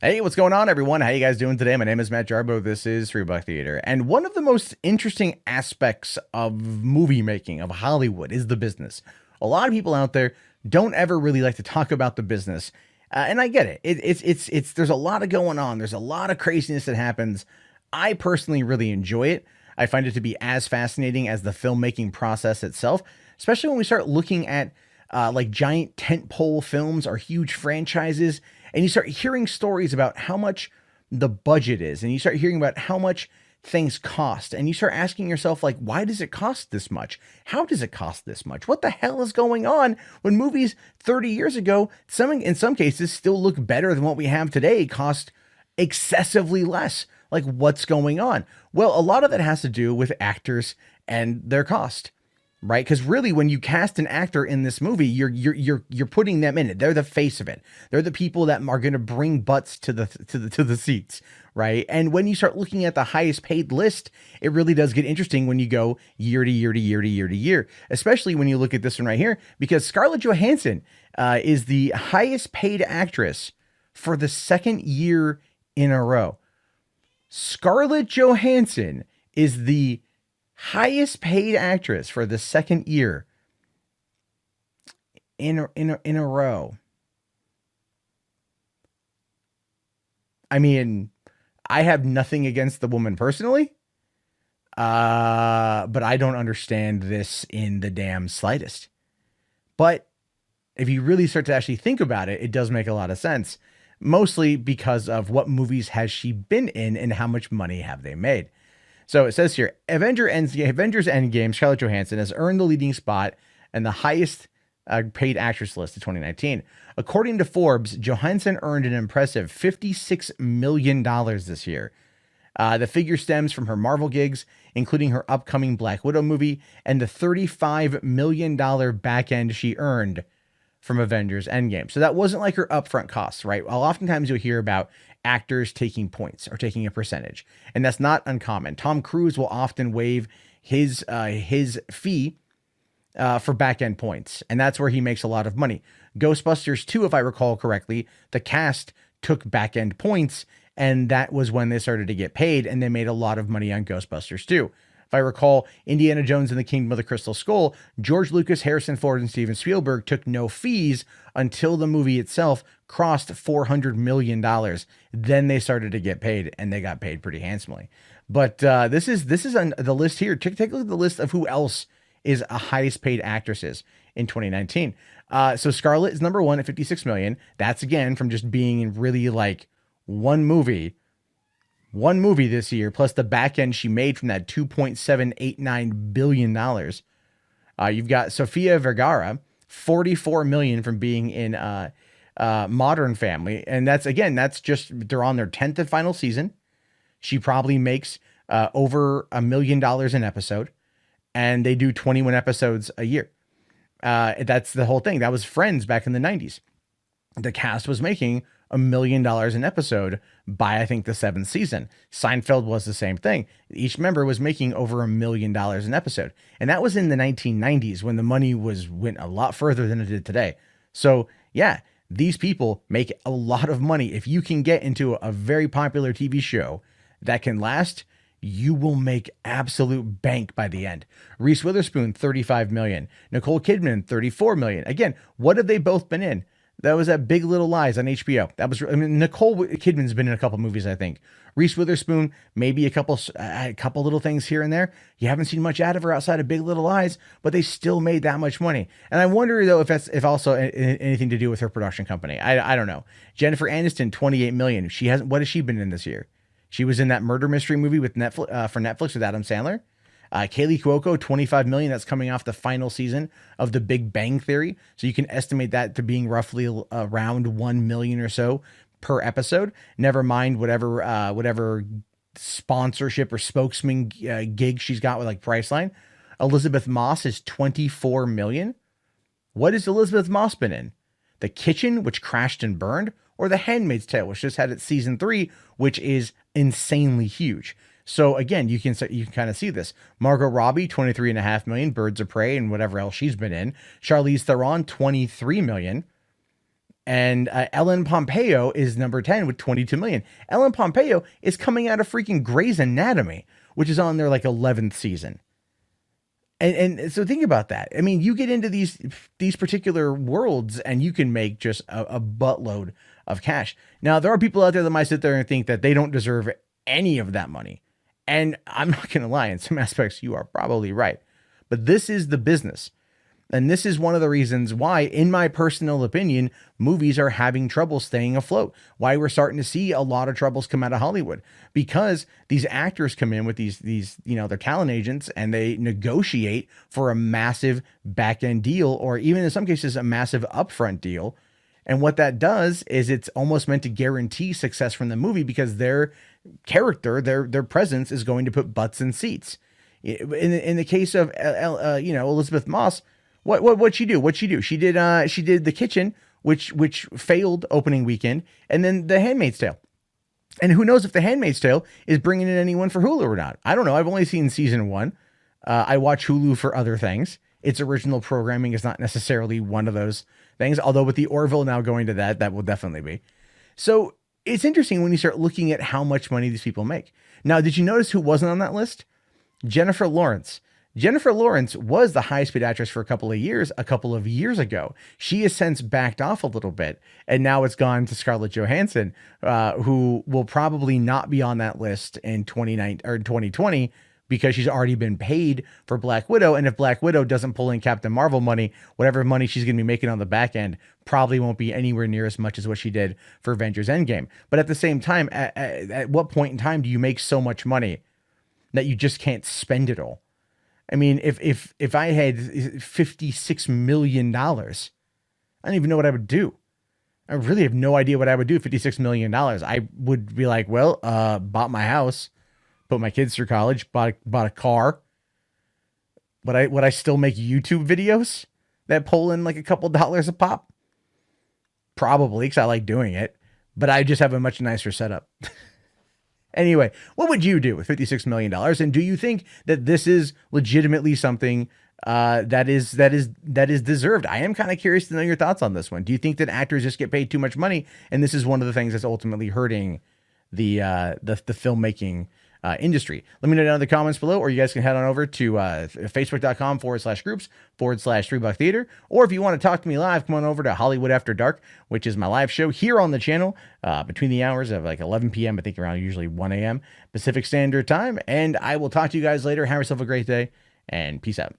Hey, what's going on, everyone? How you guys doing today? My name is Matt Jarbo. This is $3 Theater. And one of the most interesting aspects of movie making, of Hollywood, is the business. A lot of people out there don't ever really like to talk about the business. And I get it. There's a lot of going on. There's a lot of craziness that happens. I personally really enjoy it. I find it to be as fascinating as the filmmaking process itself, especially when we start looking at like giant tentpole films or huge franchises, and you start hearing stories about how much the budget is, and you start hearing about how much things cost, and you start asking yourself, like, why does it cost this much? How does it cost this much? What the hell is going on when movies 30 years ago, in some cases, still look better than what we have today, cost excessively less? Like, what's going on? Well, a lot of that has to do with actors and their cost, right? Because really, when you cast an actor in this movie, you're putting them in it. They're the face of it. They're the people that are going to bring butts to the seats, right? And when you start looking at the highest paid list, it really does get interesting when you go year to year to year to year to year. Especially when you look at this one right here, because Scarlett Johansson is the highest paid actress for the second year in a row. Scarlett Johansson is the highest paid actress for the second year in a row. I mean, I have nothing against the woman personally, but I don't understand this in the damn slightest. But if you really start to actually think about it, it does make a lot of sense. Mostly because of what movies has she been in and how much money have they made. So it says here, Avengers Endgame, Scarlett Johansson has earned the leading spot and the highest paid actress list of 2019. According to Forbes, Johansson earned an impressive $56 million this year. The figure stems from her Marvel gigs, including her upcoming Black Widow movie, and the $35 million back end she earned from Avengers Endgame. So that wasn't like her upfront costs, right? Well, oftentimes you'll hear about actors taking points or taking a percentage, and that's not uncommon. Tom Cruise will often waive his fee for back end points, and that's where he makes a lot of money. Ghostbusters 2, if I recall correctly, the cast took back end points, and that was when they started to get paid, and they made a lot of money on Ghostbusters 2. If I recall, Indiana Jones and the Kingdom of the Crystal Skull, George Lucas, Harrison Ford, and Steven Spielberg took no fees until the movie itself crossed $400 million. Then they started to get paid, and they got paid pretty handsomely. But this is on the list here. Take a look at the list of who else is a highest paid actresses in 2019. So Scarlett is number one at 56 million. That's again from just being in really like one movie this year, plus the back end she made from that $2.789 billion. You've got Sofia Vergara, 44 million from being in Modern Family. And that's just, they're on their 10th and final season. She probably makes over $1 million an episode, and they do 21 episodes a year. That's the whole thing. That was Friends back in the 90s. The cast was making $1 million an episode by, I think, the 7th season. Seinfeld was the same thing. Each member was making over $1 million an episode. And that was in the 1990s when the money went a lot further than it did today. So yeah, these people make a lot of money. If you can get into a very popular TV show that can last, you will make absolute bank by the end. Reese Witherspoon, 35 million. Nicole Kidman, 34 million. Again, what have they both been in? That was that Big Little Lies on HBO. Nicole Kidman's been in a couple movies, I think. Reese Witherspoon, maybe a couple little things here and there. You haven't seen much out of her outside of Big Little Lies, but they still made that much money. And I wonder though if also anything to do with her production company. I don't know. Jennifer Aniston, 28 million. What has she been in this year? She was in that murder mystery movie with Netflix for Netflix with Adam Sandler. Kaylee Cuoco, 25 million. That's coming off the final season of The Big Bang Theory. So you can estimate that to being roughly around 1 million or so per episode. Never mind whatever sponsorship or spokesman gig she's got with like Priceline. Elizabeth Moss is 24 million. What has Elizabeth Moss been in? The Kitchen, which crashed and burned, or The Handmaid's Tale, which just had its season 3, which is insanely huge. So again, you can kind of see this. Margot Robbie, 23.5 million, Birds of Prey and whatever else she's been in. Charlize Theron, 23 million. And Ellen Pompeo is number 10 with 22 million. Ellen Pompeo is coming out of freaking Grey's Anatomy, which is on their like 11th season. And so think about that. I mean, you get into these particular worlds and you can make just a buttload of cash. Now, there are people out there that might sit there and think that they don't deserve any of that money. And I'm not going to lie, in some aspects, you are probably right. But this is the business. And this is one of the reasons why, in my personal opinion, movies are having trouble staying afloat. Why we're starting to see a lot of troubles come out of Hollywood, because these actors come in with these, they're talent agents and they negotiate for a massive back end deal, or even in some cases, a massive upfront deal. And what that does is it's almost meant to guarantee success from the movie, because their character, their presence is going to put butts in seats. In the case of, Elizabeth Moss, What'd she do? She did The Kitchen, which failed opening weekend, and then The Handmaid's Tale. And who knows if The Handmaid's Tale is bringing in anyone for Hulu or not? I don't know. I've only seen season 1. I watch Hulu for other things. Its original programming is not necessarily one of those things. Although with the Orville now going to that will definitely be. So it's interesting when you start looking at how much money these people make. Now, did you notice who wasn't on that list? Jennifer Lawrence. Jennifer Lawrence was the highest paid actress for a couple of years ago. She has since backed off a little bit, and now it's gone to Scarlett Johansson, who will probably not be on that list in 2020 because she's already been paid for Black Widow. And if Black Widow doesn't pull in Captain Marvel money, whatever money she's going to be making on the back end probably won't be anywhere near as much as what she did for Avengers Endgame. But at the same time, at what point in time do you make so much money that you just can't spend it all? I mean, if I had $56 million, I don't even know what I would do. I really have no idea what I would do. $56 million. I would be like, well, bought my house, put my kids through college, bought a car. Would I still make YouTube videos that pull in like a couple dollars a pop? Probably, because I like doing it, but I just have a much nicer setup. Anyway, what would you do with $56 million? And do you think that this is legitimately something that is deserved? I am kind of curious to know your thoughts on this one. Do you think that actors just get paid too much money, and this is one of the things that's ultimately hurting the filmmaking industry? Let me know down in the comments below, or you guys can head on over to facebook.com/groups/3Buck Theater. Or if you want to talk to me live, come on over to Hollywood After Dark, which is my live show here on the channel between the hours of like 11 p.m. I think around usually 1 a.m. Pacific Standard Time. And I will talk to you guys later. Have yourself a great day, and peace out.